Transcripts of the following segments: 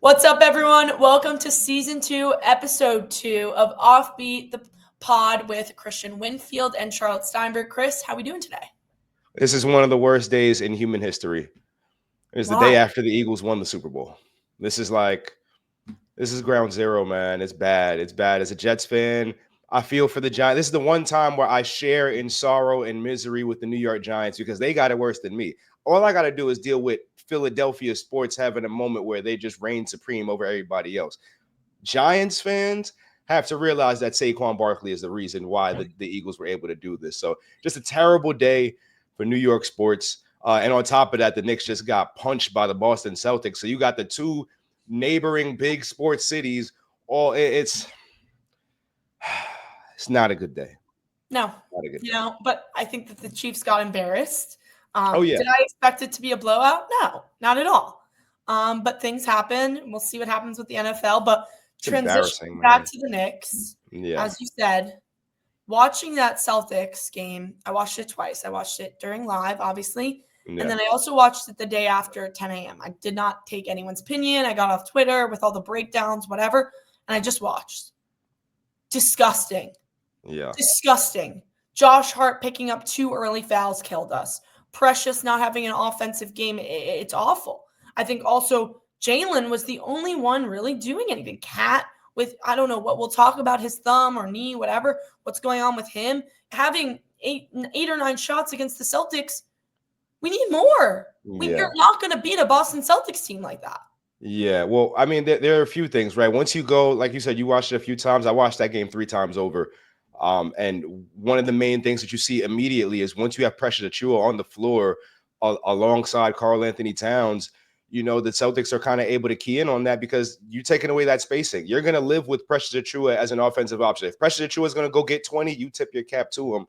What's up, everyone? Welcome to Season 2, Episode 2 of Offbeat, the pod with Christian Winfield and Charlotte Steinberg. Chris, how are we doing today? This is one of the worst days in human history. It's the day Why? after the Eagles won the Super Bowl. This is ground zero, man. It's bad. It's bad. As a Jets fan, I feel for the Giants. This is the one time where I share in sorrow and misery with the New York Giants because they got it worse than me. All I got to do is deal with Philadelphia sports having a moment where they just reign supreme over everybody else. Giants fans have to realize that Saquon Barkley is the reason why the Eagles were able to do this. So just a terrible day for New York sports. And on top of that, the Knicks just got punched by the Boston Celtics. So you got the two neighboring big sports cities. It's not a good day. No, Not a good day. but I think that the Chiefs got embarrassed. Oh, yeah. Did I expect it to be a blowout? No, not at all. But things happen. We'll see what happens with the NFL. But transition back to the Knicks, as you said, watching that Celtics game, I watched it twice. I watched it during live, obviously. Yeah. And then I also watched it the day after at 10 a.m. I did not take anyone's opinion. I got off Twitter with all the breakdowns, whatever, and I just watched. Disgusting. Yeah. Disgusting. Josh Hart picking up 2 early fouls killed us. Precious not having an offensive game. It's awful. I think also Jalen was the only one really doing anything. Cat with, I don't know what we'll talk about, his thumb or knee, whatever, what's going on with him. Having eight or 9 shots against the Celtics, we need more. You're not going to beat a Boston Celtics team like that. Yeah, well, I mean, there are a few things, right? Once you go, like you said, you watched it a few times. I watched that game 3 times over. And one of the main things that you see immediately is once you have Precious Achiuwa on the floor alongside Karl Anthony Towns, the Celtics are kind of able to key in on that because you're taking away that spacing. You're going to live with Precious Achiuwa as an offensive option. If Precious Achiuwa is going to go get 20, you tip your cap to him.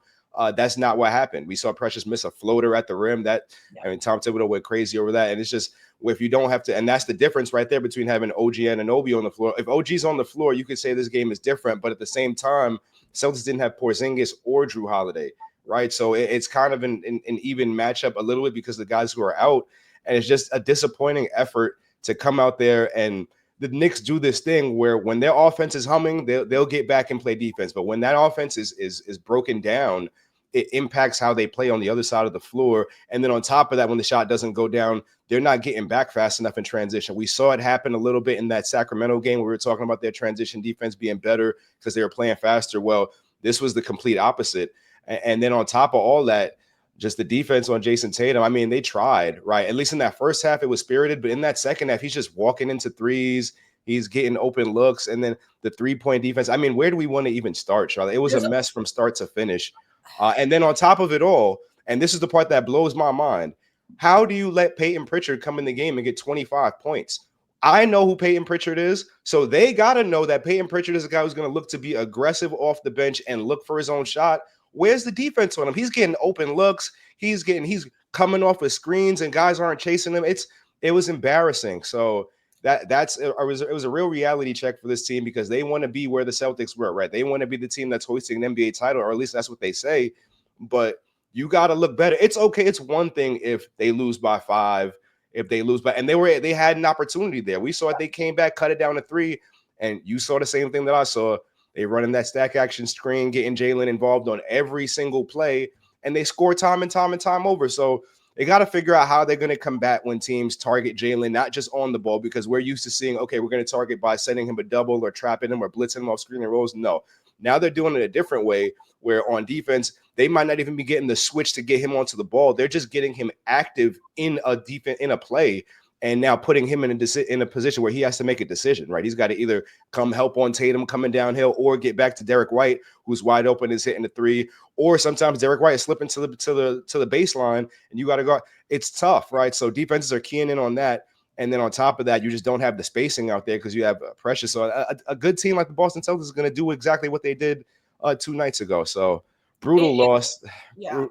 That's not what happened. We saw Precious miss a floater at the rim. Tom Thibodeau went crazy over that. And it's just, if you don't have to, and that's the difference right there between having OG and Anunoby on the floor. If OG's on the floor, you could say this game is different, but at the same time, Celtics didn't have Porzingis or Drew Holiday, right? So it's kind of an even matchup a little bit because the guys who are out, and it's just a disappointing effort to come out there. And the Knicks do this thing where when their offense is humming, they'll get back and play defense. But when that offense is broken down, it impacts how they play on the other side of the floor. And then on top of that, when the shot doesn't go down, they're not getting back fast enough in transition. We saw it happen a little bit in that Sacramento game where we were talking about their transition defense being better because they were playing faster. Well, this was the complete opposite. And then on top of all that, just the defense on Jason Tatum. I mean, they tried, right? At least in that first half, it was spirited. But in that second half, he's just walking into threes. He's getting open looks. And then the three-point defense. I mean, where do we want to even start, Charlotte? It was a mess from start to finish. And then on top of it all, and this is the part that blows my mind, how do you let Peyton Pritchard come in the game and get 25 points? I know who Peyton Pritchard is, so they got to know that Peyton Pritchard is a guy who's going to look to be aggressive off the bench and look for his own shot. Where's the defense on him? He's getting open looks. He's coming off of screens, and guys aren't chasing him. It was embarrassing. So it was a real reality check for this team because they want to be where the Celtics were, right? They want to be the team that's hoisting an NBA title, or at least that's what they say. But you got to look better. It's okay. It's one thing if they lose by 5, if they lose by, and they had an opportunity there. We saw it. They came back, cut it down to 3, and you saw the same thing that I saw. They running that stack action screen, getting Jalen involved on every single play, and they score time and time over. So they got to figure out how they're going to combat when teams target Jalen, not just on the ball, because we're used to seeing, okay, we're going to target by sending him a double or trapping him or blitzing him off screen and rolls. No. Now they're doing it a different way where on defense, they might not even be getting the switch to get him onto the ball. They're just getting him active in a play, and now putting him in a position where he has to make a decision, right? He's got to either come help on Tatum coming downhill or get back to Derek White, who's wide open, is hitting the 3, or sometimes Derek White is slipping to the baseline, and you got to go. It's tough, right? So defenses are keying in on that. And then on top of that, you just don't have the spacing out there because you have Precious. So a good team like the Boston Celtics is going to do exactly what they did 2 nights ago. So brutal loss. Yeah,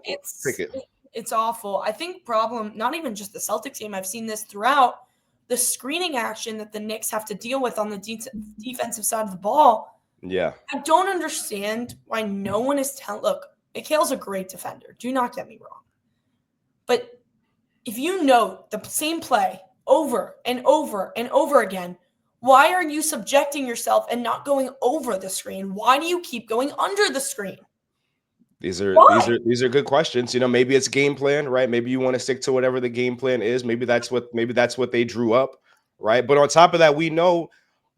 it's awful. I think problem, not even just the Celtics game, I've seen this throughout, the screening action that the Knicks have to deal with on the defensive side of the ball. Yeah. I don't understand why no one is telling. Look, Mikhail's a great defender. Do not get me wrong. But if you note the same play over and over and over again, Why are you subjecting yourself and not going over the screen? Why do you keep going under the screen? These are good questions. Maybe it's game plan, right? Maybe you want to stick to whatever the game plan is. Maybe that's what they drew up, right? But on top of that, we know,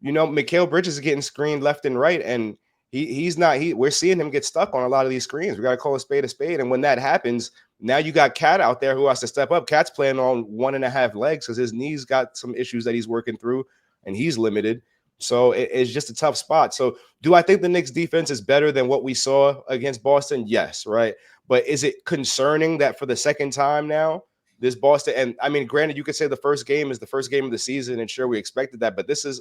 Mikal Bridges is getting screened left and right, and we're seeing him get stuck on a lot of these screens. We got to call a spade a spade. And when that happens, now you got Cat out there who has to step up. Cat's playing on 1.5 legs because his knees got some issues that he's working through, and he's limited. So it's just a tough spot. So do I think the Knicks defense is better than what we saw against Boston? Yes, right. But is it concerning that for the second time now, this Boston, and I mean, granted, you could say the first game is the first game of the season, and sure, we expected that, but this is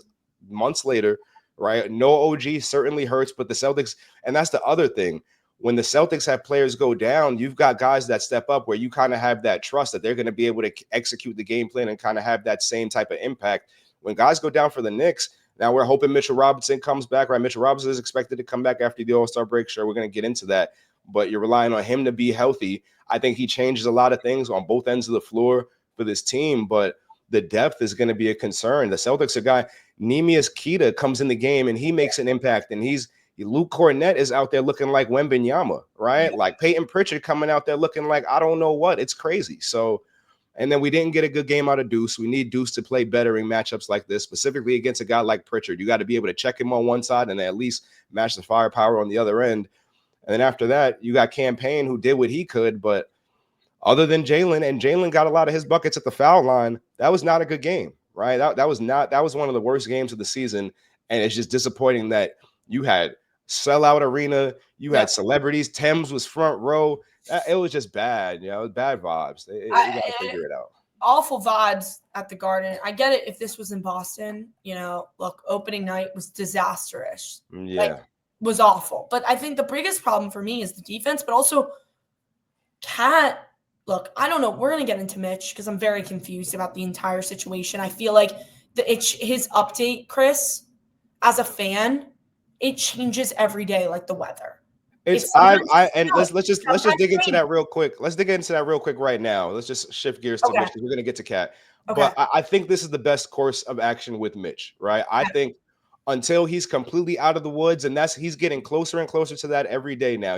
months later, right? No OG certainly hurts, but the Celtics, and that's the other thing. When the Celtics have players go down, you've got guys that step up where you kind of have that trust that they're going to be able to execute the game plan and kind of have that same type of impact. When guys go down for the Knicks, now we're hoping Mitchell Robinson comes back, right? Mitchell Robinson is expected to come back after the All-Star break. Sure, we're going to get into that, but you're relying on him to be healthy. I think he changes a lot of things on both ends of the floor for this team, but the depth is going to be a concern. The Celtics, a guy, Neemias Queta comes in the game and he makes an impact, and Luke Cornett is out there looking like Wembanyama, right? Like Peyton Pritchard coming out there looking like I don't know what. It's crazy. So, and then we didn't get a good game out of Deuce. We need Deuce to play better in matchups like this, specifically against a guy like Pritchard. You got to be able to check him on one side and at least match the firepower on the other end. And then after that, you got Campaign who did what he could, but other than Jalen, and Jalen got a lot of his buckets at the foul line, that was not a good game, right? That was one of the worst games of the season. And it's just disappointing that you had sellout arena, you had celebrities, Thames was front row. It was just bad, it was bad vibes. You got to figure it out. Awful vibes at the Garden. I get it if this was in Boston, look, opening night was disastrous. Yeah. Was awful. But I think the biggest problem for me is the defense, but also Cat. Look, I don't know. We're going to get into Mitch because I'm very confused about the entire situation. I feel like his update, Kris, as a fan, it changes every day like the weather. Let's just dig into that real quick. Let's dig into that real quick right now. Let's just shift gears to Mitch because we're going to get to Cat. Okay. But I think this is the best course of action with Mitch, right? I think until he's completely out of the woods, and he's getting closer and closer to that every day now.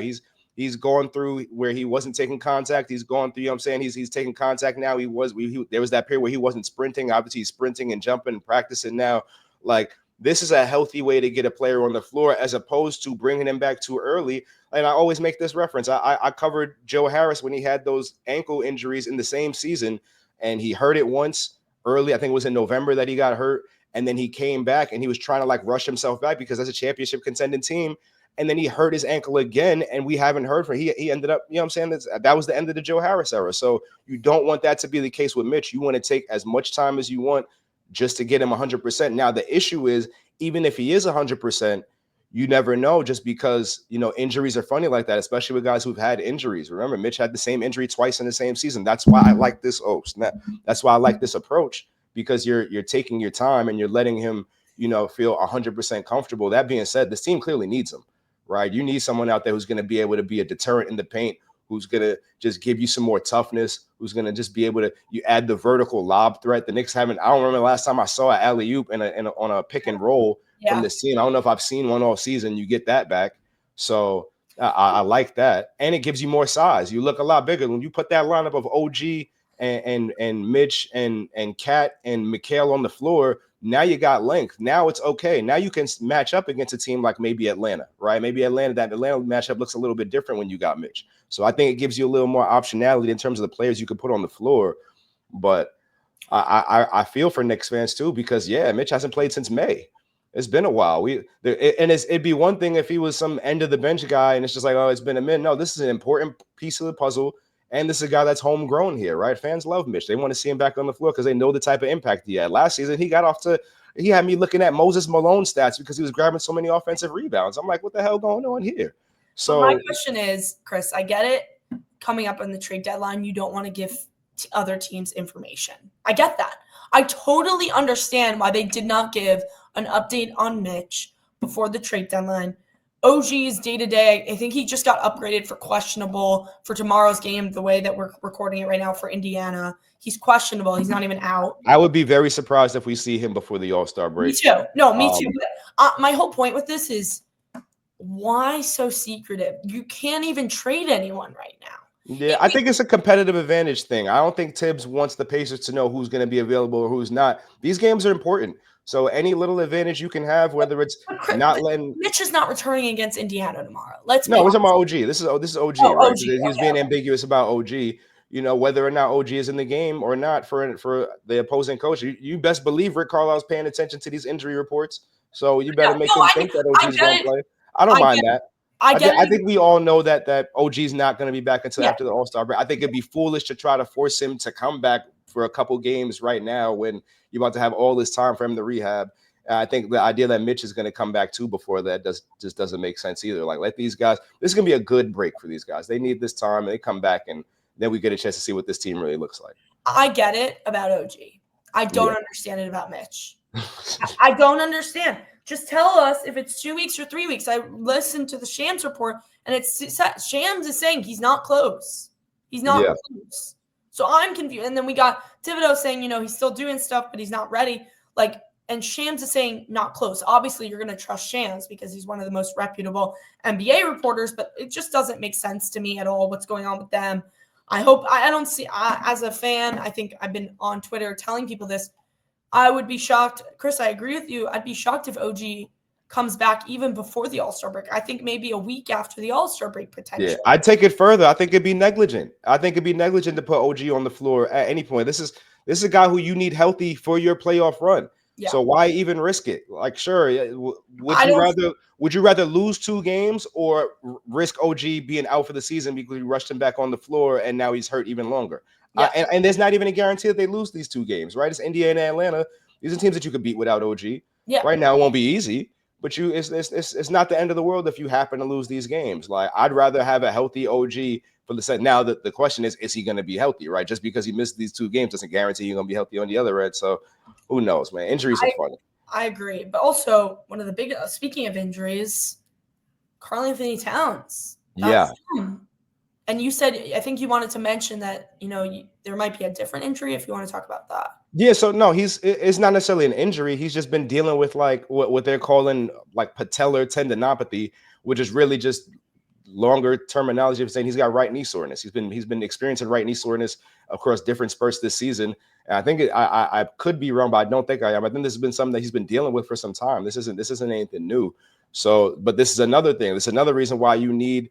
He's gone through where he wasn't taking contact. He's gone through, he's taking contact now. There was that period where he wasn't sprinting. Obviously, he's sprinting and jumping and practicing now. Like, this is a healthy way to get a player on the floor as opposed to bringing him back too early. And I always make this reference. I covered Joe Harris when he had those ankle injuries in the same season, and he hurt it once early. I think it was in November that he got hurt. And then he came back and he was trying to rush himself back because that's a championship contending team. And then he hurt his ankle again, and we haven't heard from him. He ended up, that was the end of the Joe Harris era. So you don't want that to be the case with Mitch. You want to take as much time as you want just to get him 100%. Now, the issue is, even if he is 100%, you never know, just because, injuries are funny like that, especially with guys who've had injuries. Remember, Mitch had the same injury twice in the same season. That's why I like this. That's why I like this approach, because you're taking your time and you're letting him, feel 100% comfortable. That being said, this team clearly needs him, right? You need someone out there who's going to be able to be a deterrent in the paint, who's going to just give you some more toughness, who's going to just be able to, you add the vertical lob threat. The Knicks haven't, I don't remember the last time I saw an alley-oop on a pick and roll from this team. I don't know if I've seen one all season. You get that back. So I like that. And it gives you more size. You look a lot bigger. When you put that lineup of OG and Mitch and Cat and Mikal on the floor, now you got length. Now it's okay. Now you can match up against a team like maybe Atlanta, right? Maybe that Atlanta matchup looks a little bit different when you got Mitch. So I think it gives you a little more optionality in terms of the players you could put on the floor. But I feel for Knicks fans too, because Mitch hasn't played since May. It's been a while. It'd be one thing if he was some end of the bench guy and it's just like, oh, it's been a minute. No, this is an important piece of the puzzle. And this is a guy that's homegrown here, right? Fans love Mitch. They want to see him back on the floor because they know the type of impact he had. Last season, he had me looking at Moses Malone stats because he was grabbing so many offensive rebounds. I'm like, what the hell going on here? So my question is, Kris, I get it. Coming up on the trade deadline, you don't want to give other teams information. I get that. I totally understand why they did not give an update on Mitch before the trade deadline. OG's day-to-day, I think he just got upgraded for questionable for tomorrow's game, the way that we're recording it right now for Indiana. He's questionable. He's not even out. I would be very surprised if we see him before the All-Star break. Me too. No, me too. My whole point with this is, why so secretive? You can't even trade anyone right now. Yeah, I think it's a competitive advantage thing. I don't think Tibbs wants the Pacers to know who's going to be available or who's not. These games are important. So any little advantage you can have, whether it's not letting Mitch is not returning against Indiana tomorrow. We're talking about OG. This is OG, right? OG, He's being ambiguous about OG. You know, whether or not OG is in the game or not for the opposing coach. You best believe Rick Carlisle's paying attention to these injury reports. So you better make him think that OG's going to play. I don't mind that. I think we all know that OG's not going to be back until after the All-Star break. I think it'd be foolish to try to force him to come back for a couple games right now when you're about to have all this time for him to rehab. I think the idea that Mitch is going to come back too before that just doesn't make sense either. Like, let these guys – this is going to be a good break for these guys. They need this time, and they come back, and then we get a chance to see what this team really looks like. I get it about OG. I don't understand it about Mitch. I don't understand. Just tell us if it's 2 weeks or 3 weeks. I listened to the Shams report, and Shams is saying he's not close. He's not close. So I'm confused. And then we got Thibodeau saying, he's still doing stuff, but he's not ready. And Shams is saying not close. Obviously, you're going to trust Shams because he's one of the most reputable NBA reporters, but it just doesn't make sense to me at all what's going on with them. I don't see, as a fan, I think I've been on Twitter telling people this. I would be shocked. Kris, I agree with you. I'd be shocked if OG comes back even before the All-Star break. I think maybe a week after the All-Star break, potentially. Yeah, I'd take it further. I think it'd be negligent. To put OG on the floor at any point. This is a guy who you need healthy for your playoff run. Yeah. So why even risk it? Like, sure, would you rather lose 2 games or risk OG being out for the season because you rushed him back on the floor and now he's hurt even longer? Yeah. And there's not even a guarantee that they lose these 2 games, right? It's Indiana and Atlanta. These are teams that you could beat without OG. Yeah. Right now, it won't be easy, but it's not the end of the world if you happen to lose these games. Like, I'd rather have a healthy OG for the set. Now, the question is he going to be healthy, right? Just because he missed these 2 games doesn't guarantee you're going to be healthy on the other end. So who knows, man? Injuries are funny. I agree. But also, one of the big, speaking of injuries, Karl-Anthony Towns. And you said, I think you wanted to mention that, there might be a different injury if you want to talk about that. Yeah, so no, it's not necessarily an injury. He's just been dealing with like what they're calling like patellar tendinopathy, which is really just longer terminology of saying he's got right knee soreness. He's been experiencing right knee soreness across different spurts this season. And I think I could be wrong, but I don't think I am. I think this has been something that he's been dealing with for some time. This isn't anything new. So, but this is another thing. This is another reason why you need,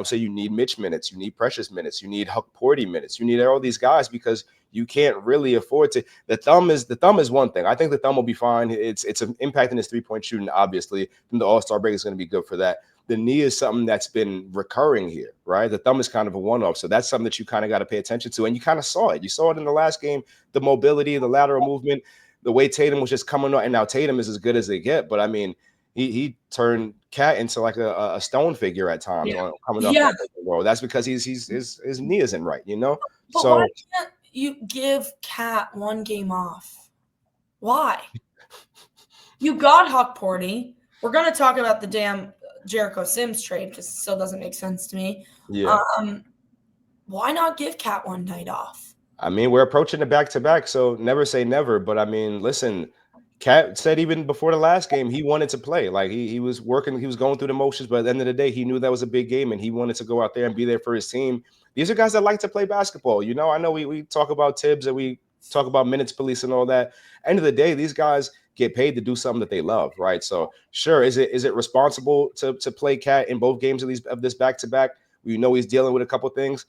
say you need Mitch minutes, you need Precious minutes, you need Hukporti minutes, you need all these guys because you can't really afford to. The thumb is one thing. I think the thumb will be fine. It's impacting his 3-point shooting, obviously. And the All-Star break is going to be good for that. The knee is something that's been recurring here, right? The thumb is kind of a one-off. So that's something that you kind of got to pay attention to. And you kind of saw it. You saw it in the last game, the mobility, the lateral movement, the way Tatum was just coming on. And now Tatum is as good as they get. But, I mean, he turned Cat into like a stone figure at times coming up the world. That's because his knee isn't right, But so why can't you give Cat 1 game off? Why? You got Hukporti. We're going to talk about the damn Jericho Sims trade because it still doesn't make sense to me. Yeah. Why not give Cat 1 night off? I mean, we're approaching the back-to-back, so never say never. But, I mean, listen, Cat said even before the last game he wanted to play. Like, he was working, he was going through the motions, but at the end of the day, he knew that was a big game, and he wanted to go out there and be there for his team. These are guys that like to play basketball. I know we talk about Tibbs and we talk about minutes police and all that. End of the day, these guys get paid to do something that they love, right? So sure, is it responsible to play Cat in both games of this back-to-back? He's dealing with a couple things.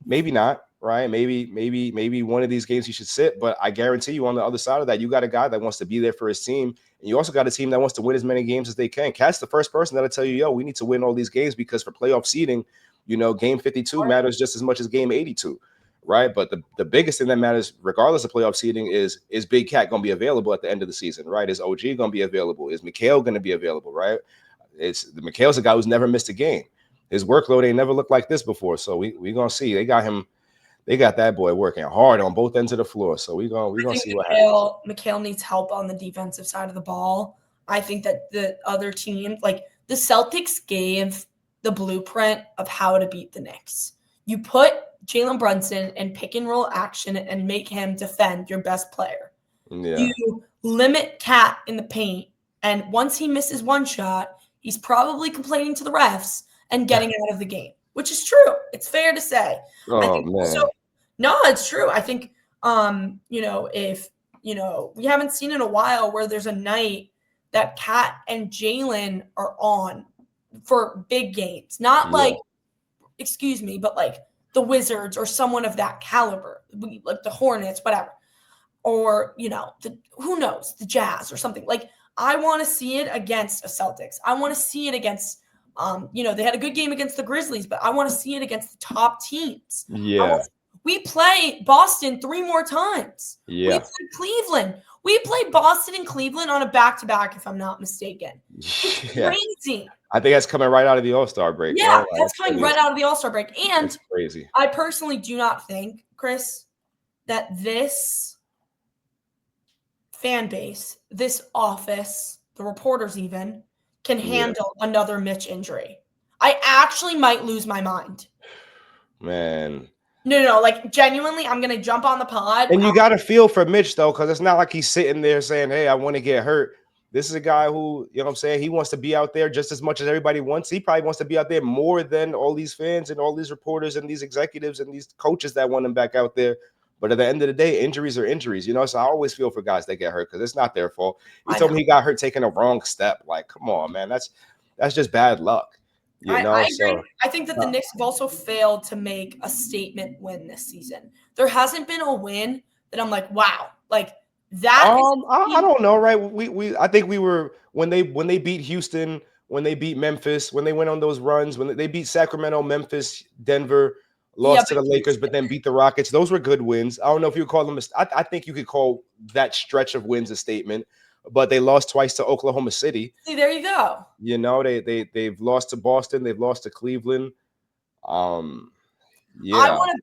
Maybe not, right? Maybe one of these games he should sit, but I guarantee you on the other side of that, you got a guy that wants to be there for his team, and you also got a team that wants to win as many games as they can. Cat's the first person that'll tell you, we need to win all these games because for playoff seeding, game 52 matters just as much as game 82. Right. But the biggest thing that matters, regardless of playoff seeding, is Big Cat going to be available at the end of the season? Right. Is OG going to be available? Is Mikal going to be available? Right. Mikal's a guy who's never missed a game. His workload ain't never looked like this before. So we going to see. They got that boy working hard on both ends of the floor. So we going to see what happens. Mikal needs help on the defensive side of the ball. I think that the other team, like The Celtics gave the blueprint of how to beat the Knicks. You put Jalen Brunson in pick and roll action and make him defend your best player. Yeah. You limit Cat in the paint, and once he misses one shot, he's probably complaining to the refs and getting out of the game, which is true. It's fair to say. Oh, man. No, it's true. I think, if, we haven't seen in a while where there's a night that Cat and Jalen are on for big games. Not like, excuse me, but like the Wizards or someone of that caliber, like the Hornets, whatever. Or, who knows, the Jazz or something. Like, I want to see it against a Celtics. I want to see it against, they had a good game against the Grizzlies, but I want to see it against the top teams. Yeah. We play Boston 3 more times. Yeah. We play Cleveland. We played Boston and Cleveland on a back-to-back, if I'm not mistaken. It's crazy. I think that's coming right out of the All-Star break. Yeah, that's coming right out of the All-Star break. And that's crazy. I personally do not think, Kris, that this fan base, this office, the reporters even, can handle another Mitch injury. I actually might lose my mind. Man. No, like genuinely, I'm going to jump on the pod. And you got to feel for Mitch, though, because it's not like he's sitting there saying, hey, I want to get hurt. This is a guy who, you know what I'm saying, he wants to be out there just as much as everybody wants. He probably wants to be out there more than all these fans and all these reporters and these executives and these coaches that want him back out there. But at the end of the day, injuries are injuries, So I always feel for guys that get hurt because it's not their fault. He told me he got hurt taking a wrong step. Like, come on, man. That's just bad luck. I agree. I think that the Knicks have also failed to make a statement win this season. There hasn't been a win that I'm like, wow, like that. I don't know, right? I think we were when they beat Houston, when they beat Memphis, when they went on those runs, when they beat Sacramento, Memphis, Denver, lost to the Lakers, but then beat the Rockets. Those were good wins. I don't know if you would call them. I think you could call that stretch of wins a statement. But they lost twice to Oklahoma City. See, there you go. They've lost to Boston. They've lost to Cleveland. I want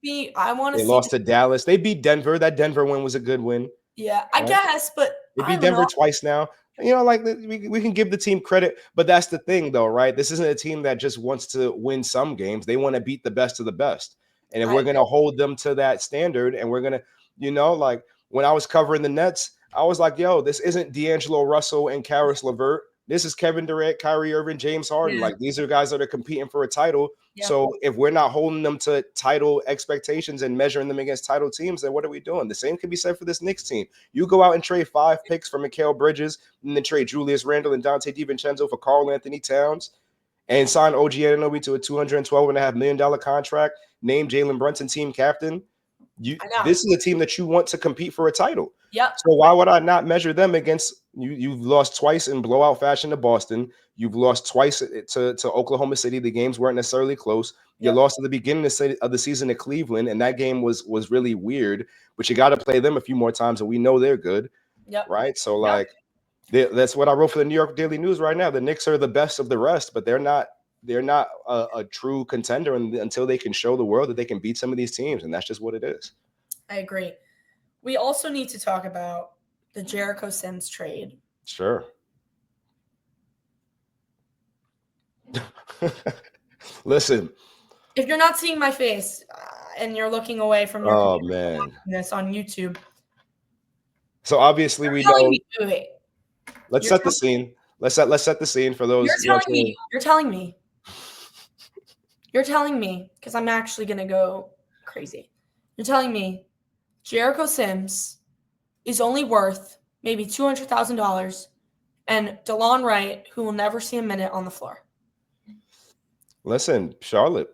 to. They lost to Dallas. They beat Denver. That Denver win was a good win. Yeah, I guess, but they beat Denver twice now. Like we can give the team credit, but that's the thing, though, right? This isn't a team that just wants to win some games. They want to beat the best of the best, and if we're going to hold them to that standard, and we're going to, like when I was covering the Nets. I was like, yo, this isn't D'Angelo Russell and Karis LeVert. This is Kevin Durant, Kyrie Irving, James Harden. Yeah. Like, these are guys that are competing for a title. Yeah. So if we're not holding them to title expectations and measuring them against title teams, then what are we doing? The same can be said for this Knicks team. You go out and trade 5 picks for Mikal Bridges and then trade Julius Randle and Dante DiVincenzo for Karl Anthony Towns and sign OG Anunoby to a $212.5 million contract, name Jalen Brunson team captain. This is a team that you want to compete for a title. Yep. So why would I not measure them against you? You've lost twice in blowout fashion to Boston. You've lost twice to Oklahoma City. The games weren't necessarily close. You lost at the beginning of the season to Cleveland, and that game was really weird. But you got to play them a few more times, and we know they're good. Yep. Right? So, that's what I wrote for the New York Daily News right now. The Knicks are the best of the rest, but they're not a true contender until they can show the world that they can beat some of these teams, and that's just what it is. I agree. We also need to talk about the Jericho Sims trade. Sure. Listen. If you're not seeing my face and you're looking away from your this on YouTube. So obviously we know. Let's set the scene. Let's set the scene for those. You're telling me because I'm actually gonna go crazy. You're telling me Jericho Sims is only worth maybe $200,000 and DeLon Wright, who will never see a minute on the floor. Listen, Charlotte,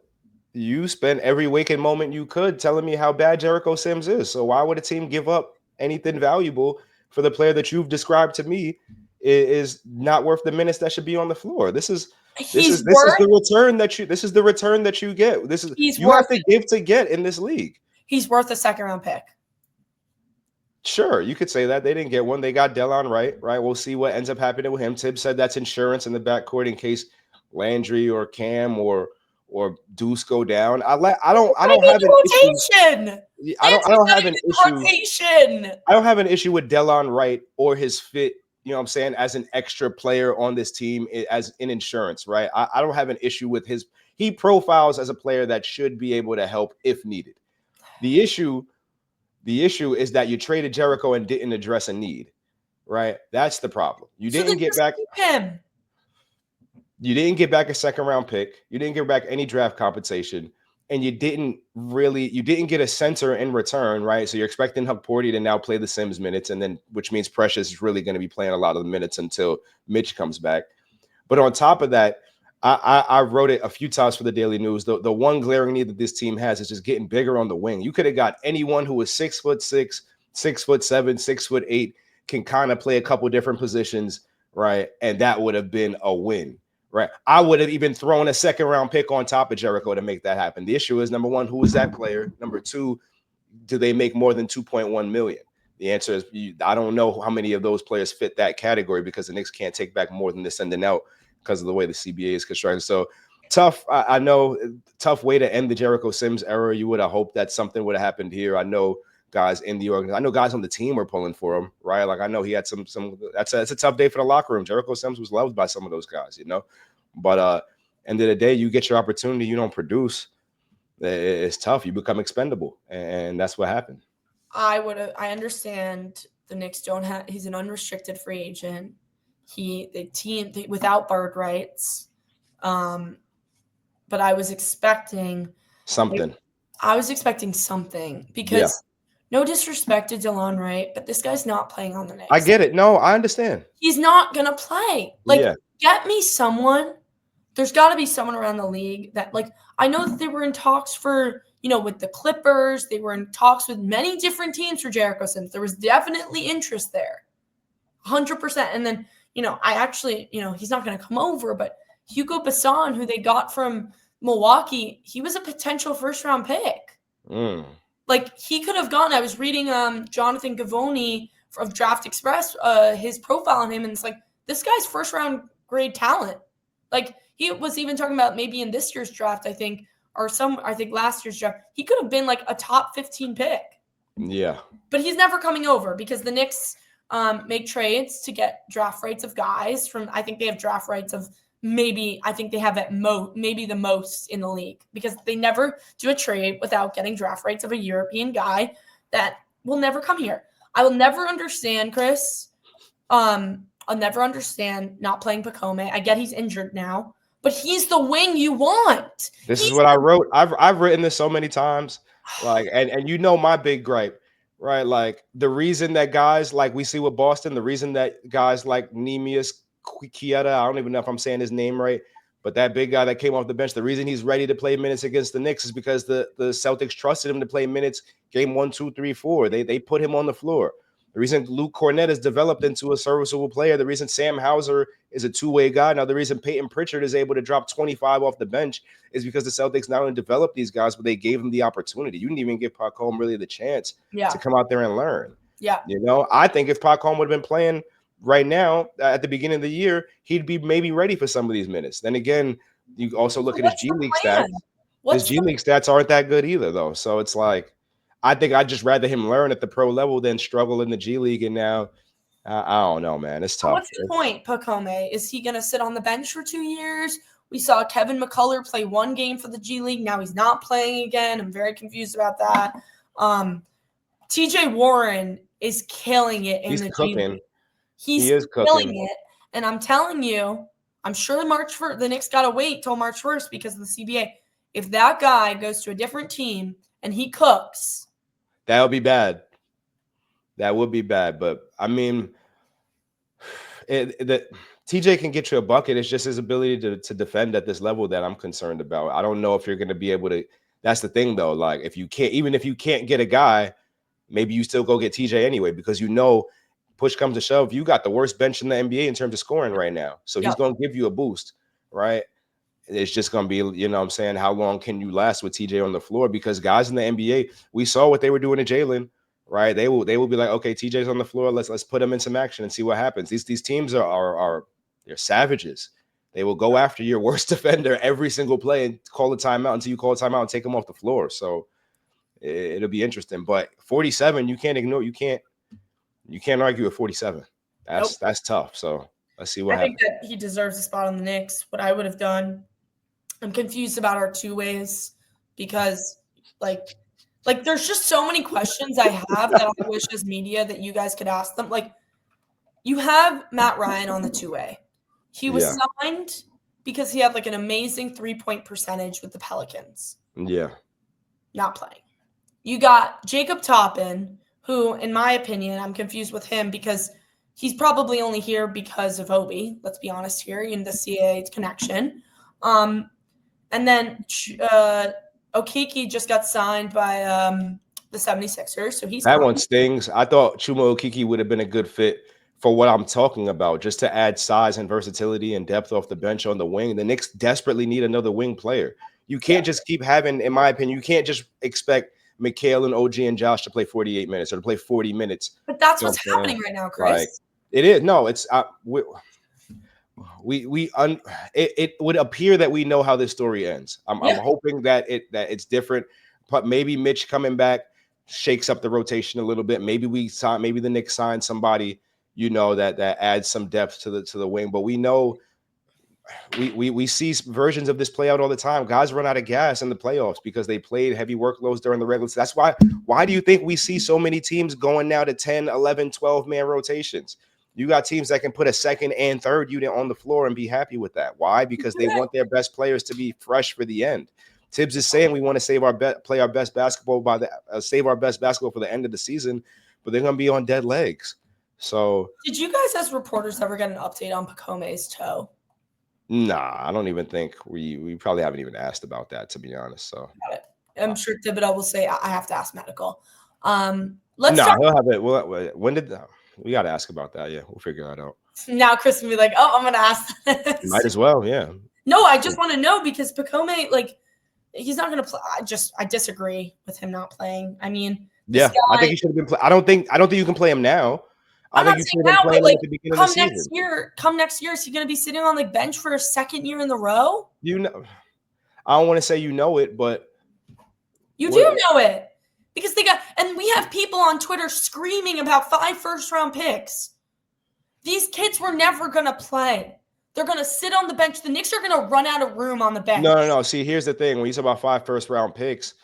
you spent every waking moment you could telling me how bad Jericho Sims is. So why would a team give up anything valuable for the player that you've described to me is not worth the minutes that should be on the floor? This is the return that you get. You have to give to get in this league. He's worth a second-round pick. Sure, you could say that. They didn't get one. They got DeLon Wright, right? We'll see what ends up happening with him. Tibbs said that's insurance in the backcourt in case Landry or Cam or Deuce go down. I don't have an issue with DeLon Wright or his fit you know what I'm saying, as an extra player on this team, as in insurance, right? I don't have an issue with he profiles as a player that should be able to help if needed. The issue is that you traded Jericho and didn't address a need, right? That's the problem. You didn't get back him. You didn't get back a second round pick. You didn't get back any draft compensation. And you didn't get a center in return, right? So you're expecting Hukporti to now play the Sims minutes, and then which means Precious is really going to be playing a lot of the minutes until Mitch comes back. But on top of that, I wrote it a few times for the Daily News. The one glaring need that this team has is just getting bigger on the wing. You could have got anyone who was 6'6", 6'7", 6'8", can kind of play a couple different positions, right? And that would have been a win. Right. I would have even thrown a second round pick on top of Jericho to make that happen. The issue is, number one, who is that player? Number two, do they make more than 2.1 million? The answer is I don't know how many of those players fit that category because the Knicks can't take back more than they're sending out because of the way the CBA is constructed. So tough. I know, tough way to end the Jericho Sims era. You would have hoped that something would have happened here. I know guys in the organization, I know guys on the team were pulling for him, right? Like I know he had some. That's a tough day for the locker room. Jericho Sims was loved by some of those guys, you know. But end of the day, you get your opportunity, you don't produce. It's tough. You become expendable, and that's what happened. I understand the Knicks don't have. He's an unrestricted free agent. Without bird rights. But I was expecting something. Because no disrespect to Dolan, right? But this guy's not playing on the Knicks. I get it. No, I understand. He's not gonna play. Get me someone. There's got to be someone around the league that, I know that they were in talks for, with the Clippers. They were in talks with many different teams for Jericho Sims. There was definitely interest there, 100%. And then, I actually, he's not going to come over, but Hugo Bassan, who they got from Milwaukee, he was a potential first-round pick. He could have gone. I was reading Jonathan Gavoni of Draft Express, his profile on him, and it's like, this guy's first-round grade talent. He was even talking about maybe in this year's draft, I think last year's draft, he could have been a top 15 pick. Yeah. But he's never coming over because the Knicks make trades to get draft rights of guys from, I think they have draft rights of maybe the most in the league because they never do a trade without getting draft rights of a European guy that will never come here. I will never understand, Kris. I'll never understand not playing Pacome. I get he's injured now, but he's the wing you want. This is what I wrote. I've written this so many times. And my big gripe, right? The reason that guys we see with Boston, the reason that guys like Neemias Queta, I don't even know if I'm saying his name right, but that big guy that came off the bench, the reason he's ready to play minutes against the Knicks is because the Celtics trusted him to play minutes game 1, 2, 3, 4. They put him on the floor. The reason Luke Cornett has developed into a serviceable player, the reason Sam Hauser is a two-way guy, now the reason Peyton Pritchard is able to drop 25 off the bench is because the Celtics not only developed these guys, but they gave him the opportunity. You didn't even give Pacome really the chance to come out there and learn. Yeah. I think if Pacome would have been playing right now at the beginning of the year, he'd be maybe ready for some of these minutes. Then again, you also look at his G League stats. His G League stats aren't that good either, though. So it's I think I'd just rather him learn at the pro level than struggle in the G League. And now, I don't know, man. It's tough. What's the point, Pacome? Is he going to sit on the bench for 2 years? We saw Kevin McCullough play one game for the G League. Now he's not playing again. I'm very confused about that. TJ Warren is killing it in the G League. He is killing it. And I'm telling you, I'm sure the Knicks got to wait till March 1st because of the CBA. If that guy goes to a different team and he cooks, that would be bad. That would be bad. But I mean, TJ can get you a bucket. It's just his ability to defend at this level that I'm concerned about. I don't know if you're going to be able to. That's the thing, though. If you can't get a guy, maybe you still go get TJ anyway, because push comes to shove, you got the worst bench in the NBA in terms of scoring right now. So he's going to give you a boost, right? It's just going to be, how long can you last with TJ on the floor? Because guys in the NBA, we saw what they were doing to Jalen, right? They will be like, okay, TJ's on the floor. Let's put him in some action and see what happens. These teams are they're savages. They will go after your worst defender every single play and call a timeout until you call a timeout and take him off the floor. So it'll be interesting. But 47, you can't ignore. You can't argue with 47. That's tough. So let's see what happens. I think that he deserves a spot on the Knicks. What I would have done, I'm confused about our two ways because like there's just so many questions I have that I wish as media that you guys could ask them. Like, you have Matt Ryan on the two-way. He was signed because he had like an amazing 3-point percentage with the Pelicans. Yeah. Not playing. You got Jacob Toppin, who, in my opinion, I'm confused with him because he's probably only here because of Obi. Let's be honest here, in the CAA connection. And then Okeke just got signed by the 76ers, so he's that one stings. I thought Chuma Okeke would have been a good fit for what I'm talking about, just to add size and versatility and depth off the bench on the wing. The Knicks desperately need another wing player. You can't just keep having, in my opinion, you can't just expect Mikal and OG and Josh to play 48 minutes or to play 40 minutes. But that's what's happening right now, Kris. Like, it is. No, it's it would appear that we know how this story ends. I'm hoping that it's different, but maybe Mitch coming back shakes up the rotation a little bit. Maybe the Knicks sign somebody, that adds some depth to the wing. But we know we see versions of this play out all the time. Guys run out of gas in the playoffs because they played heavy workloads during the regular season. That's why do you think we see so many teams going now to 10, 11, 12-man rotations? You got teams that can put a second and third unit on the floor and be happy with that. Why? Because they want their best players to be fresh for the end. Tibbs is saying we want to save play our best basketball save our best basketball for the end of the season, but they're going to be on dead legs. So, did you guys as reporters ever get an update on Pacome's toe? Nah, I don't even think we probably haven't even asked about that, to be honest. So I'm sure Thibodeau will say I have to ask medical. He'll have it. Well, when did we got to ask about that? Yeah, we'll figure that out. Now Kris will be like, "Oh, I'm going to ask this." Might as well, yeah. No, I just want to know because Pacome, he's not going to play. I disagree with him not playing. I mean, I think he should have been. I don't think you can play him now. I'm not saying now, but come next year, is he going to be sitting on the bench for a second year in a row? I don't want to say it, but you do know it because and we have people on Twitter screaming about 5 first-round picks. These kids were never going to play. They're going to sit on the bench. The Knicks are going to run out of room on the bench. No. See, here's the thing: when you talk about 5 first-round picks,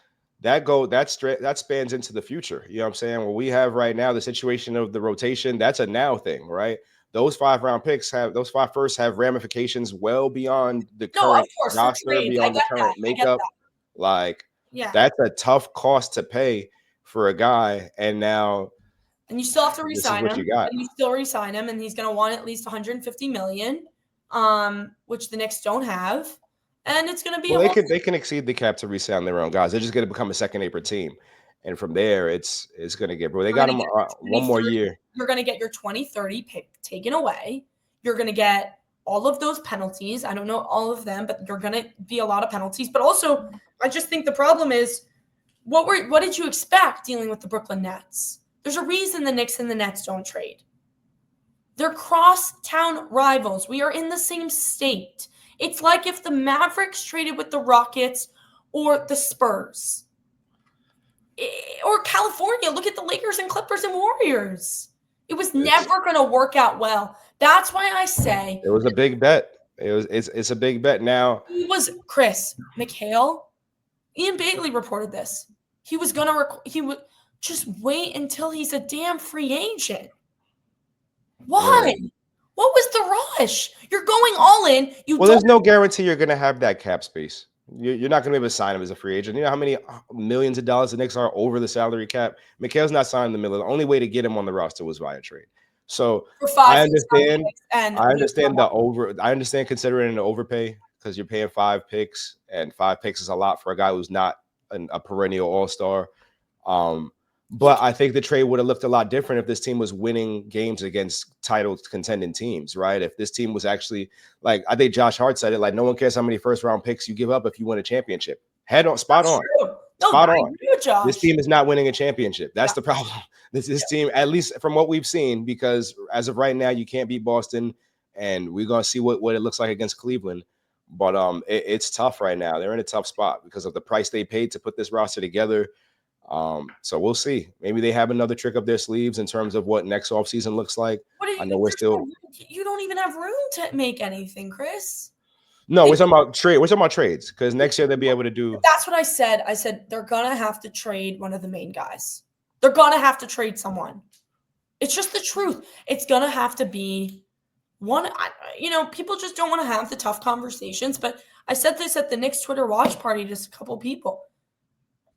that spans into the future. You know what I'm saying? What we have right now, the situation of the rotation, that's a now thing, right? Those 5 firsts have ramifications well beyond the current roster, beyond the current makeup. That's a tough cost to pay for a guy. And you still have to re-sign him. And you still re-sign him, and he's going to want at least $150 million, which the Knicks don't have. And it's going to be they can exceed the cap to re-sign their own guys. They're just going to become a second-apron team, and from there, it's going to get. Bro, they got them one more year. You're going to get your 2030 pick taken away. You're going to get all of those penalties. I don't know all of them, but you're going to be a lot of penalties. But also, I just think the problem is, what did you expect dealing with the Brooklyn Nets? There's a reason the Knicks and the Nets don't trade. They're cross-town rivals. We are in the same state. It's like if the Mavericks traded with the Rockets or the Spurs. Or California. Look at the Lakers and Clippers and Warriors. It was never going to work out well. That's why I say it was a big bet. It's a big bet now. He was Kris Mikal. Ian Bagley reported this. He was going to he would just wait until he's a damn free agent. Why? Yeah. What was the rush? You're going all in. There's no guarantee you're going to have that cap space. You're not going to be able to sign him as a free agent. You know how many millions of dollars the Knicks are over the salary cap? Mikal's not signing the middle. The only way to get him on the roster was via trade. So I understand. I understand considering an overpay because you're paying 5 picks, and 5 picks is a lot for a guy who's not a perennial all-star. But I think the trade would have looked a lot different if this team was winning games against title contending teams, right? If this team was actually I think Josh Hart said it, no one cares how many first round picks you give up if you win a championship. Spot on. This team is not winning a championship. That's the problem. This team, at least from what we've seen, because as of right now, you can't beat Boston, and we're going to see what it looks like against Cleveland. But it's tough right now. They're in a tough spot because of the price they paid to put this roster together. So we'll see. Maybe they have another trick up their sleeves in terms of what next offseason looks like. I know we're still. You don't even have room to make anything, Kris. No, we're talking about trade. We're talking about trades because next year they'll be able to do. That's what I said. I said they're gonna have to trade one of the main guys. They're gonna have to trade someone. It's just the truth. It's gonna have to be one. People just don't want to have the tough conversations. But I said this at the Knicks Twitter watch party to just a couple people.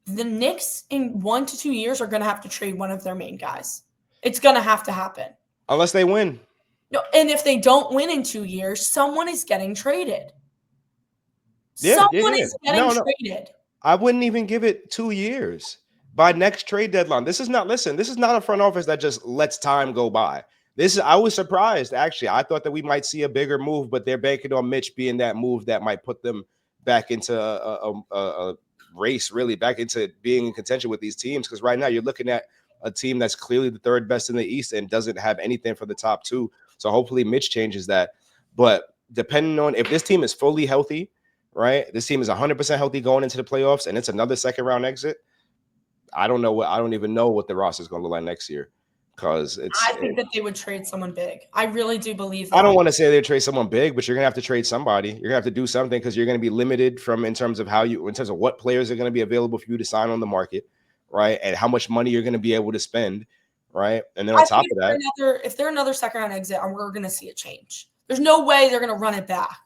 The Knicks in 1 to 2 years are gonna have to trade one of their main guys. It's gonna have to happen. Unless they win. No, and if they don't win in 2 years, someone is getting traded. Someone is getting traded. I wouldn't even give it 2 years. By next trade deadline. This is not a front office that just lets time go by. I was surprised, actually. I thought that we might see a bigger move, but they're banking on Mitch being that move that might put them back into a race, really, back into being in contention with these teams. Because right now you're looking at a team that's clearly the third best in the East and doesn't have anything for the top two. So hopefully Mitch changes that. But depending on if this team is fully healthy, right? This team is 100% healthy going into the playoffs, and it's another second round exit. I don't even know what the roster is going to look like next year because I think that they would trade someone big. I really do believe that. I don't want to say they trade someone big, but you're going to have to trade somebody. You're going to have to do something because you're going to be limited in terms of what players are going to be available for you to sign on the market, right? And how much money you're going to be able to spend, right? And then on top of that, if they're another second round exit, we're going to see a change. There's no way they're going to run it back.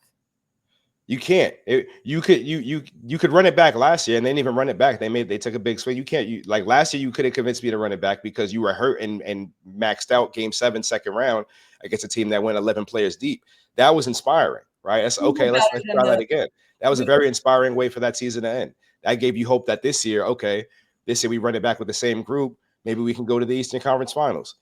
You can't. You could run it back last year, and they didn't even run it back. They took a big swing. You can't. Like last year, you could have convinced me to run it back because you were hurt and maxed out Game 7 second round against a team that went 11 players deep. That was inspiring, right? That's okay. Let's try that again. That was a very inspiring way for that season to end. That gave you hope that this year we run it back with the same group. Maybe we can go to the Eastern Conference Finals.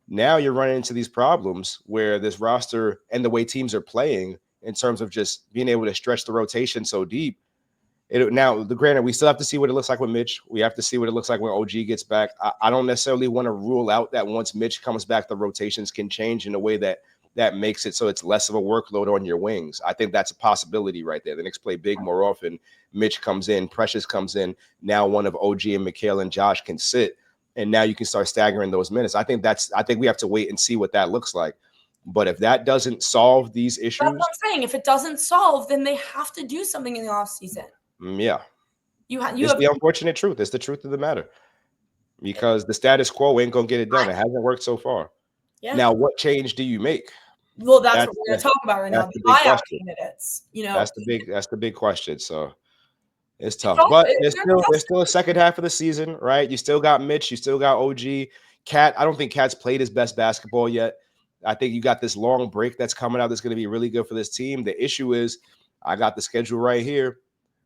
Now you're running into these problems where this roster and the way teams are playing, in terms of just being able to stretch the rotation so deep. Granted, we still have to see what it looks like with Mitch. We have to see what it looks like when OG gets back. I don't necessarily want to rule out that once Mitch comes back, the rotations can change in a way that makes it so it's less of a workload on your wings. I think that's a possibility right there. The Knicks play big more often. Mitch comes in, Precious comes in. Now one of OG and Mikal and Josh can sit, and now you can start staggering those minutes. I think we have to wait and see what that looks like. But if that doesn't solve these issues, that's what I'm saying. If it doesn't solve, then they have to do something in the offseason. Yeah. It's the unfortunate truth. It's the truth of the matter. Because the status quo ain't going to get it done. It hasn't worked so far. Yeah. Now, what change do you make? Well, that's what we're going to talk about right now. The buyout candidates. That's the big question. So it's tough. But there's still a second half of the season, right? You still got Mitch. You still got OG. Cat, I don't think Cat's played his best basketball yet. I think you got this long break that's coming out that's going to be really good for this team. The issue is I got the schedule right here.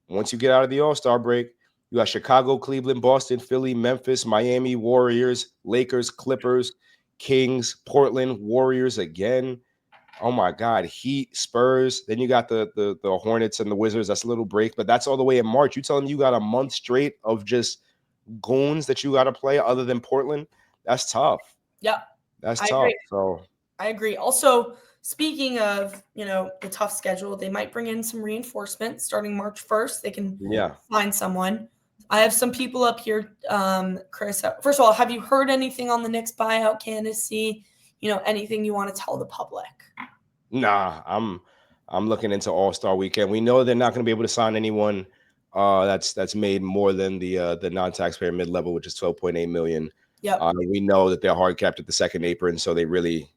Once you get out of the All-Star break, you got Chicago, Cleveland, Boston, Philly, Memphis, Miami, Warriors, Lakers, Clippers, Kings, Portland, Warriors again. Oh, my God. Heat, Spurs. Then you got the Hornets and the Wizards. That's a little break, but that's all the way in March. You telling me you got a month straight of just goons that you got to play other than Portland? That's tough. Yeah. That's tough. So I agree. Also, speaking of, the tough schedule, they might bring in some reinforcements starting March 1st. They can find someone. I have some people up here, Kris. First of all, have you heard anything on the Knicks buyout candidacy? Anything you want to tell the public? Nah, I'm looking into All-Star Weekend. We know they're not going to be able to sign anyone that's made more than the non-taxpayer mid-level, which is $12.8 million. Yeah. We know that they're hard capped at the second apron, so they really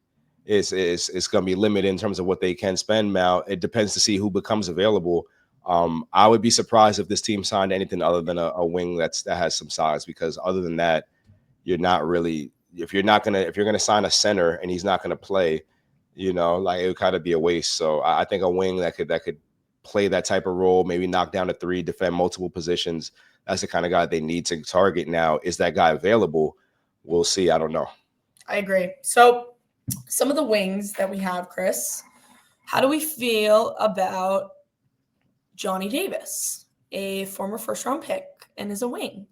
it's going to be limited in terms of what they can spend. Now it depends to see who becomes available. I would be surprised if this team signed anything other than a wing that has some size, because other than that, you're not really, if you're going to sign a center and he's not going to play, it would kind of be a waste. So I think a wing that could play that type of role, maybe knock down a three, defend multiple positions, that's the kind of guy they need to target. Now, is that guy available? We'll see. I don't know. I agree. So some of the wings that we have, Kris, how do we feel about Johnny Davis, a former first-round pick, and is a wing?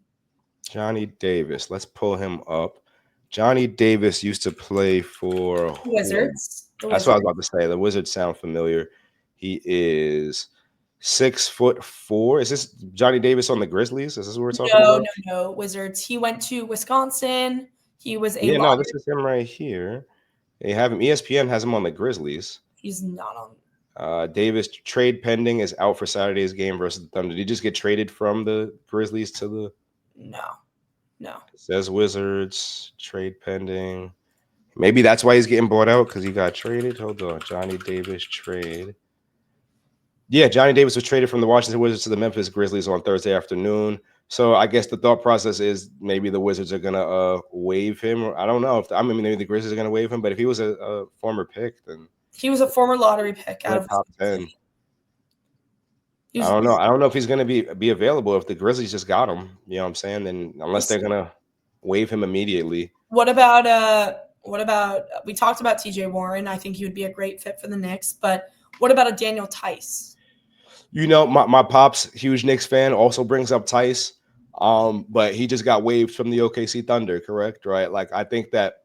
Johnny Davis. Let's pull him up. Johnny Davis used to play for Wizards. That's what I was about to say. The Wizards sound familiar. He is 6'4". Is this Johnny Davis on the Grizzlies? Is this what we're talking about? No, Wizards. He went to Wisconsin. He was a no, this is him right here. They have him. ESPN has him on the Grizzlies. He's not on. Davis trade pending is out for Saturday's game versus the Thunder. Did he just get traded from the Grizzlies to the? No. It says Wizards trade pending. Maybe that's why he's getting bought out because he got traded. Hold on, Johnny Davis trade. Yeah, Johnny Davis was traded from the Washington Wizards to the Memphis Grizzlies on Thursday afternoon. So I guess the thought process is maybe the Wizards are gonna waive him. I don't know if maybe the Grizzlies are gonna waive him, but if he was a former pick, then he was a former lottery pick out of top 10. I don't know. I don't know if he's gonna be available if the Grizzlies just got him. You know what I'm saying? Then unless they're gonna waive him immediately. What about we talked about TJ Warren? I think he would be a great fit for the Knicks, but what about a Daniel Tice? You know, my pop's huge Knicks fan also brings up Tice. But he just got waived from the OKC Thunder, correct? Right? Like, I think that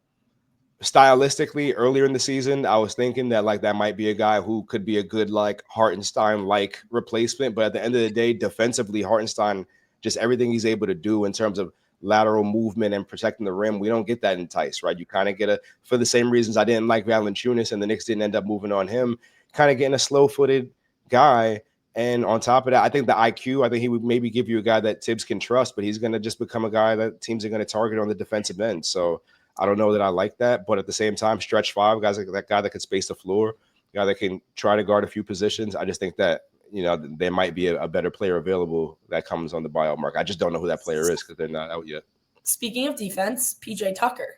stylistically earlier in the season, I was thinking that like that might be a guy who could be a good like Hartenstein-like replacement. But at the end of the day, defensively, Hartenstein, just everything he's able to do in terms of lateral movement and protecting the rim, we don't get that in Tice, right? You kind of get for the same reasons I didn't like Valanciunas and the Knicks didn't end up moving on him, kind of getting a slow-footed guy. And on top of that, I think the IQ, I think he would maybe give you a guy that Tibbs can trust, but he's going to just become a guy that teams are going to target on the defensive end. So I don't know that I like that. But at the same time, stretch five, guys like that guy that can space the floor, guy that can try to guard a few positions. I just think that, you know, there might be a better player available that comes on the buyout market. I just don't know who that player is because they're not out yet. Speaking of defense, PJ Tucker.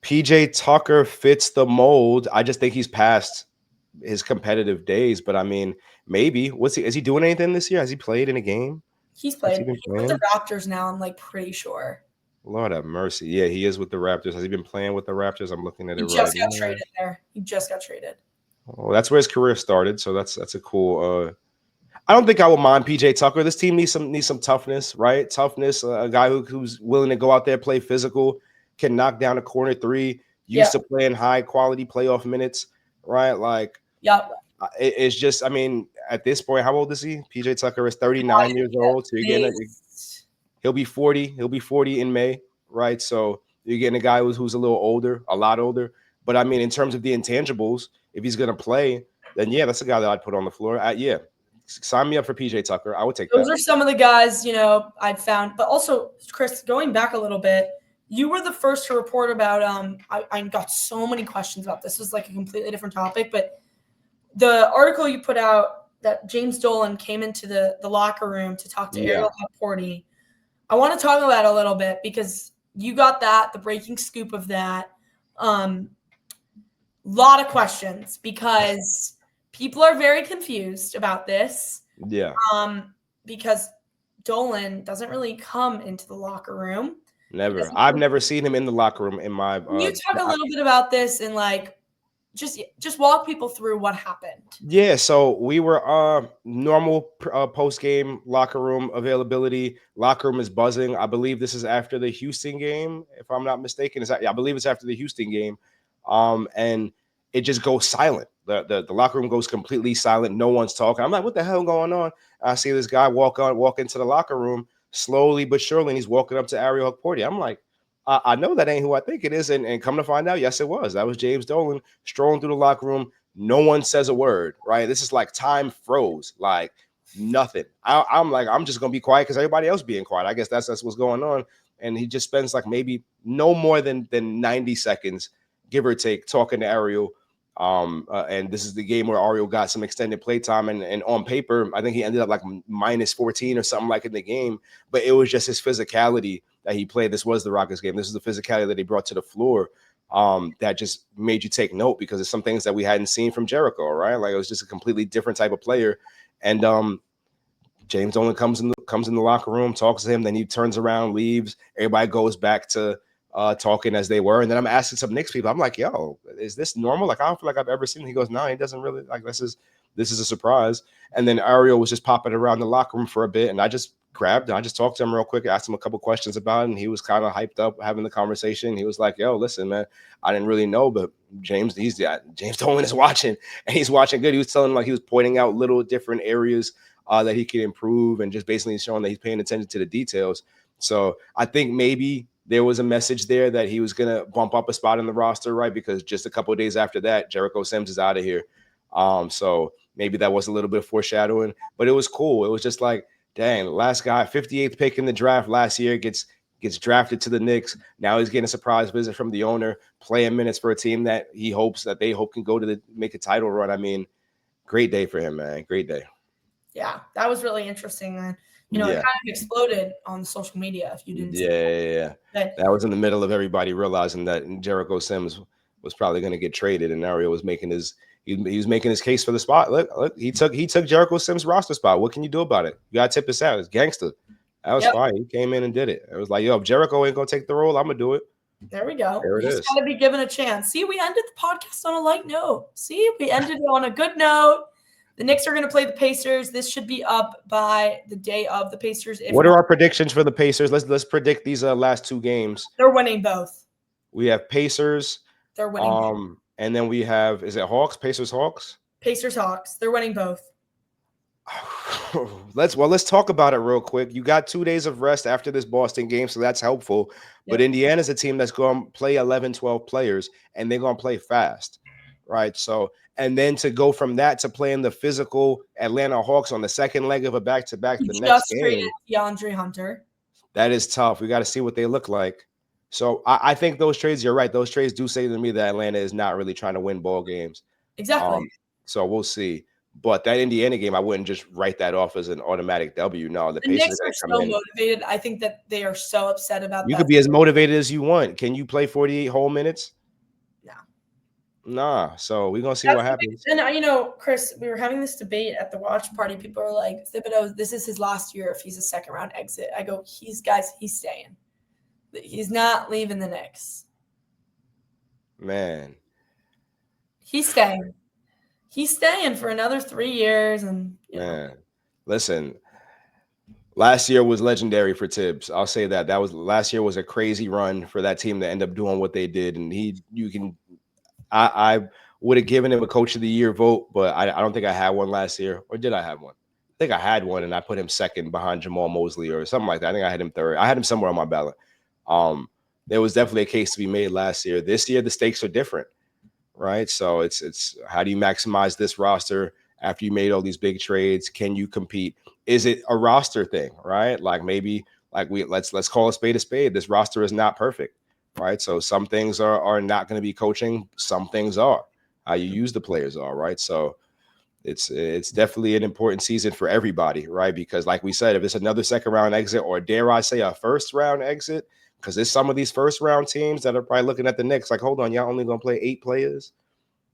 PJ Tucker fits the mold. I just think he's past his competitive days, but I mean, maybe. Is he doing anything this year? Has he played in a game? He's played. He's with the Raptors now, I'm like pretty sure. Lord have mercy. Yeah, he is with the Raptors. Has he been playing with the Raptors? I'm looking at it right now. He just got traded there. He just got traded. Oh, that's where his career started. So that's a cool. I don't think I would mind PJ Tucker. This team needs some toughness, right? Toughness. A guy who's willing to go out there, play physical, can knock down a corner three. Used to playing high quality playoff minutes, right? Like, it's just. I mean, at this point, how old is he? PJ Tucker is 39 years old. So you're getting he'll be 40. He'll be 40 in May, right? So you're getting a guy who's a little older, a lot older. But I mean, in terms of the intangibles, if he's going to play, then yeah, that's a guy that I'd put on the floor. Yeah, sign me up for PJ Tucker. I would take those are some of the guys, you know, I'd found. But also, Kris, going back a little bit, you were the first to report about I got so many questions about this. This was like a completely different topic, but the article you put out that James Dolan came into the locker room to talk to Ariel Hukporti. I want to talk about that a little bit because you got the breaking scoop of that. Lot of questions because people are very confused about this. Yeah. Because Dolan doesn't really come into the locker room. Never. I've never seen him in the locker room in my. Can you talk a little bit about this and like just walk people through what happened? Yeah. So we were normal post game locker room availability. Locker room is buzzing. I believe this is after the Houston game, if I'm not mistaken. I believe it's after the Houston game. And it just goes silent. The locker room goes completely silent. No one's talking. I'm like, what the hell going on? I see this guy walk into the locker room slowly but surely, and he's walking up to Ariel Hukporti. I'm like, I know that ain't who I think it is. And come to find out, yes, it was. That was James Dolan strolling through the locker room. No one says a word, right? This is like time froze, like nothing. I'm like, I'm just going to be quiet because everybody else being quiet. I guess that's what's going on. And he just spends like maybe no more than 90 seconds, give or take, talking to Ariel. And this is the game where Ariel got some extended play time, and on paper, I think he ended up like minus 14 or something like in the game, but it was just his physicality that he played. This was the Rockets game. This is the physicality that he brought to the floor that just made you take note because there's some things that we hadn't seen from Jericho, right? Like it was just a completely different type of player. And James Dolan comes in the locker room, talks to him, then he turns around, leaves. Everybody goes back to talking as they were. And then I'm asking some Knicks people, I'm like, yo, is this normal? Like, I don't feel like I've ever seen him. He goes, no, he doesn't really. Like, this is a surprise. And then Ariel was just popping around the locker room for a bit. And I just grabbed him. I just talked to him real quick, asked him a couple questions about it, and he was kind of hyped up having the conversation. He was like, yo, listen, man, I didn't really know, but James Dolan is watching, and he's watching good. He was telling, like, he was pointing out little different areas that he could improve, and just basically showing that he's paying attention to the details. So I think maybe there was a message there that he was going to bump up a spot in the roster, right? Because just a couple of days after that, Jericho Sims is out of here. So maybe that was a little bit of foreshadowing, but it was cool. It was just like, dang, last guy, 58th pick in the draft last year, gets drafted to the Knicks. Now he's getting a surprise visit from the owner, playing minutes for a team that they hope can go to make a title run. I mean, great day for him, man. Great day. Yeah, that was really interesting. And, it kind of exploded on social media, if you didn't see that. That was in the middle of everybody realizing that Jericho Sims was probably going to get traded, and Ariel was making his case for the spot. Look, he took Jericho Sims' roster spot. What can you do about it? You got to tip his out. It's gangster. That was fine. He came in and did it. It was like, yo, if Jericho ain't going to take the role, I'm going to do it. There we go. There it is. Got to be given a chance. See, we ended the podcast on a light note. See, we ended on a good note. The Knicks are going to play the Pacers. This should be up by the day of the Pacers. What are our predictions for the Pacers? Let's predict these last two games. They're winning both. We have Pacers. They're winning. And then we have, is it Hawks? Pacers Hawks? Pacers Hawks. They're winning both. Let's talk about it real quick. You got 2 days of rest after this Boston game, so that's helpful. But Indiana's a team that's going to play 11, 12 players, and they're going to play fast, right? So, and then to go from that to playing the physical Atlanta Hawks on the second leg of a back-to-back the next game. Traded DeAndre Hunter. That is tough. We got to see what they look like. So I think those trades, you're right. Those trades do say to me that Atlanta is not really trying to win ball games. Exactly. So we'll see. But that Indiana game, I wouldn't just write that off as an automatic W. No, the Pacers are so motivated. I think that they are so upset about that. You could be as motivated as you want. Can you play 48 whole minutes? No. Nah. So we're gonna see what happens. And Kris, we were having this debate at the watch party. People are like, Thibodeau, this is his last year if he's a second round exit. I go, he's staying. He's not leaving the Knicks. Man. He's staying. He's staying for another 3 years. And man, listen, last year was legendary for Tibbs. I'll say that. Last year was a crazy run for that team to end up doing what they did. And I would have given him a coach of the year vote, but I don't think I had one last year. Or did I have one? I think I had one, and I put him second behind Jamal Mosley or something like that. I think I had him third. I had him somewhere on my ballot. There was definitely a case to be made last year. This year, the stakes are different, right? So it's how do you maximize this roster after you made all these big trades? Can you compete? Is it a roster thing, right? Like maybe let's call a spade. This roster is not perfect, right? So some things are not going to be coaching. Some things are. How you use the players are, right? So it's definitely an important season for everybody, right? Because like we said, if it's another second round exit, or dare I say a first round exit, because there's some of these first round teams that are probably looking at the Knicks like, hold on, y'all only gonna play 8 players.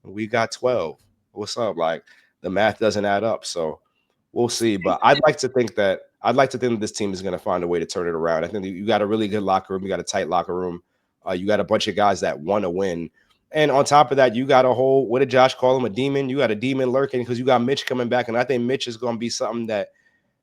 We got 12. What's up? Like the math doesn't add up. So we'll see. But I'd like to think that this team is gonna find a way to turn it around. I think you got a really good locker room. You got a tight locker room. You got a bunch of guys that want to win. And on top of that, you got a whole, what did Josh call him? A demon? You got a demon lurking because you got Mitch coming back. And I think Mitch is going to be something that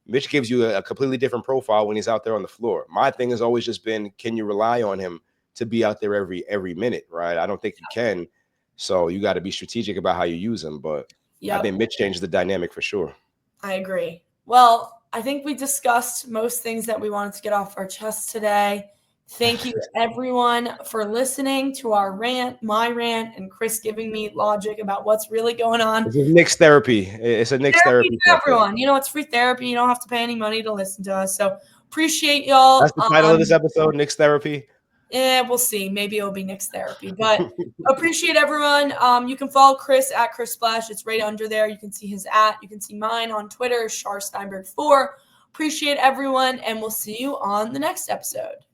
Mitch gives you a completely different profile when he's out there on the floor. My thing has always just been, can you rely on him to be out there every minute, right? I don't think you can. So you got to be strategic about how you use him. But I think Mitch changes the dynamic for sure. I agree. Well, I think we discussed most things that we wanted to get off our chest today. Thank you, everyone, for listening to our rant, my rant, and Kris giving me logic about what's really going on. It's Knicks therapy. It's a Knicks therapy for everyone. It's free therapy. You don't have to pay any money to listen to us. So appreciate y'all. That's the title of this episode, Knicks therapy. Yeah, we'll see. Maybe it'll be Knicks therapy. But appreciate everyone. You can follow Kris at Kris Splash. It's right under there. You can see his @. You can see mine on Twitter, Char Steinberg 4. Appreciate everyone, and we'll see you on the next episode.